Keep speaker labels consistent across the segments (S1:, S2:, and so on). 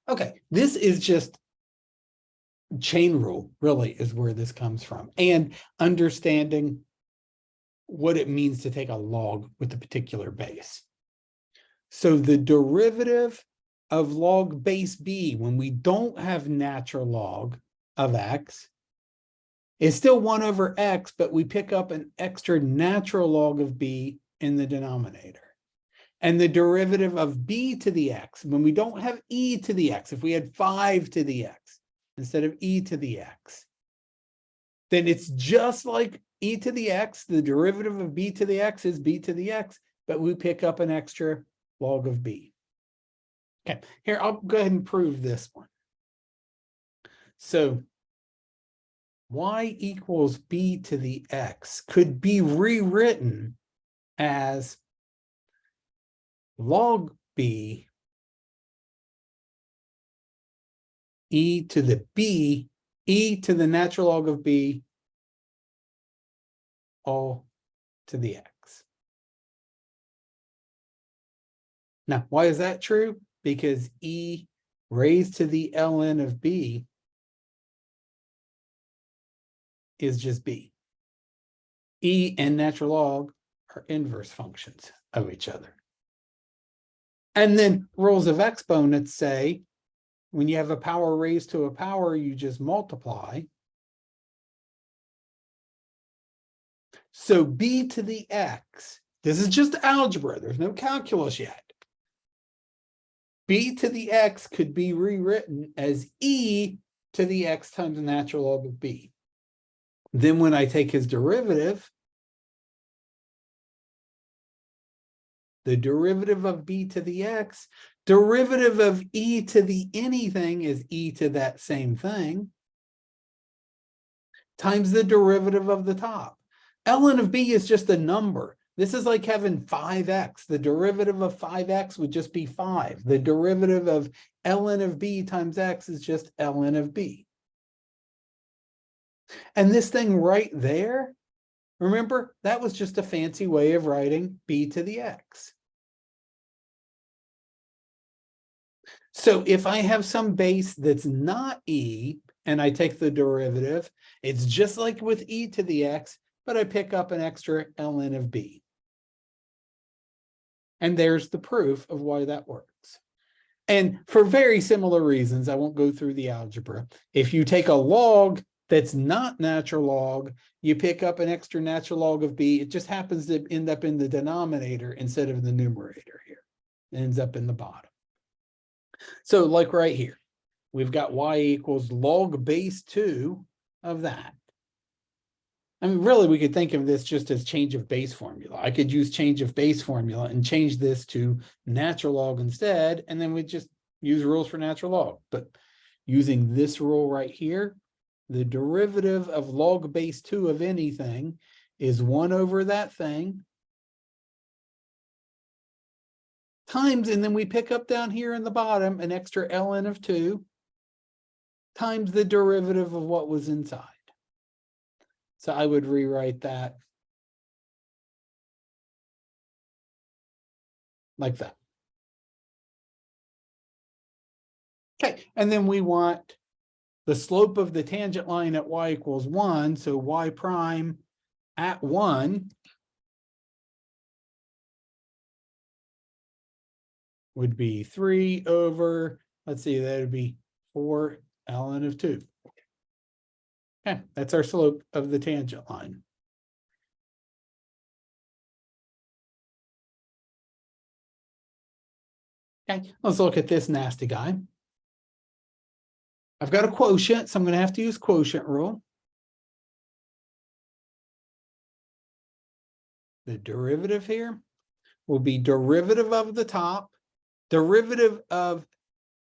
S1: Okay, this is just chain rule, really, is where this comes from, and understanding what it means to take a log with a particular base. So the derivative of log base b, when we don't have natural log of x, is still 1 over x, but we pick up an extra natural log of b in the denominator. And the derivative of b to the x, when we don't have e to the x, if we had 5 to the x instead of e to the x, then it's just like e to the x, the derivative of b to the x is b to the x, but we pick up an extra log of b. Okay, here, I'll go ahead and prove this one. So y equals b to the x could be rewritten as log b e to the b, e to the natural log of b, all to the x. Now, why is that true? Because e raised to the ln of b is just b. E and natural log are inverse functions of each other. And then rules of exponents say, when you have a power raised to a power, you just multiply. So b to the x, this is just algebra, there's no calculus yet. B to the x could be rewritten as e to the x times the natural log of b. Then when I take his derivative, the derivative of b to the x, derivative of e to the anything is e to that same thing, times the derivative of the top. ln of b is just a number. This is like having 5x. The derivative of 5x would just be 5. The derivative of ln of b times x is just ln of b. And this thing right there, remember, that was just a fancy way of writing b to the x. So if I have some base that's not e, and I take the derivative, it's just like with e to the x, but I pick up an extra ln of b. And there's the proof of why that works. And for very similar reasons, I won't go through the algebra. If you take a log that's not natural log, you pick up an extra natural log of b. It just happens to end up in the denominator instead of the numerator here. It ends up in the bottom. So like right here, we've got y equals log base 2 of that. I mean, really, we could think of this just as change of base formula. I could use change of base formula and change this to natural log instead, and then we just use rules for natural log. But using this rule right here, the derivative of log base 2 of anything is 1 over that thing times, and then we pick up down here in the bottom an extra ln of 2 times the derivative of what was inside. So I would rewrite that like that. Okay, and then we want the slope of the tangent line at y equals 1, so y prime at 1 would be 3 over, let's see, that would be 4 ln of 2. Okay, that's our slope of the tangent line. Okay, let's look at this nasty guy. I've got a quotient, so I'm going to have to use quotient rule. The derivative here will be derivative of the top, derivative of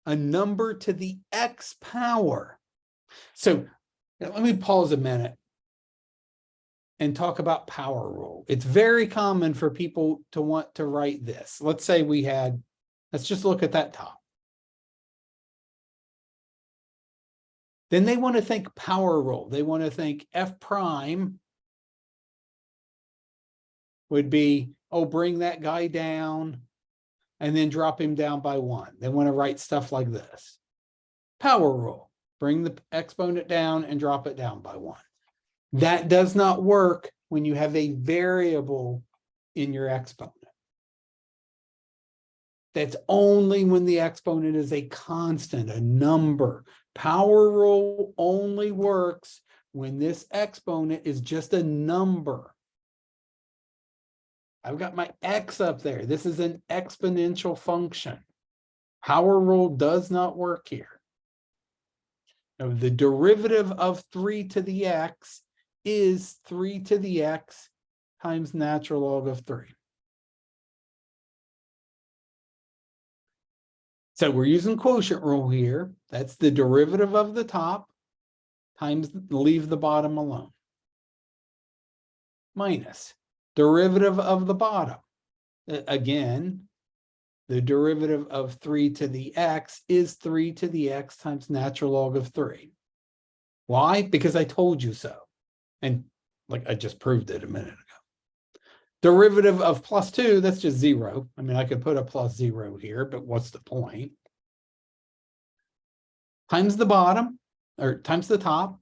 S1: a number to the x power. So let me pause a minute and talk about power rule. It's very common for people to want to write this. Let's say we had, let's just look at that top. Then they want to think power rule. They want to think f prime would be, oh, bring that guy down and then drop him down by 1. They want to write stuff like this. Power rule. Bring the exponent down and drop it down by 1. That does not work when you have a variable in your exponent. That's only when the exponent is a constant, a number. Power rule only works when this exponent is just a number. I've got my x up there. This is an exponential function. Power rule does not work here. Now, the derivative of 3 to the x is 3 to the x times natural log of 3. So we're using quotient rule here. That's the derivative of the top times leave the bottom alone. Minus derivative of the bottom. Again, the derivative of 3 to the x is 3 to the x times natural log of 3. Why? Because I told you so. And like I just proved it a minute ago. Derivative of plus 2, that's just 0. I mean, I could put a plus 0 here, but what's the point? Times the bottom, or times the top.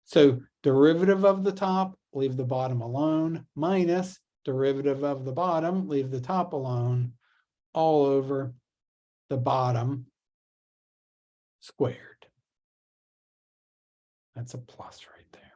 S1: So derivative of the top, leave the bottom alone, minus derivative of the bottom, leave the top alone, all over the bottom squared. That's a plus right there.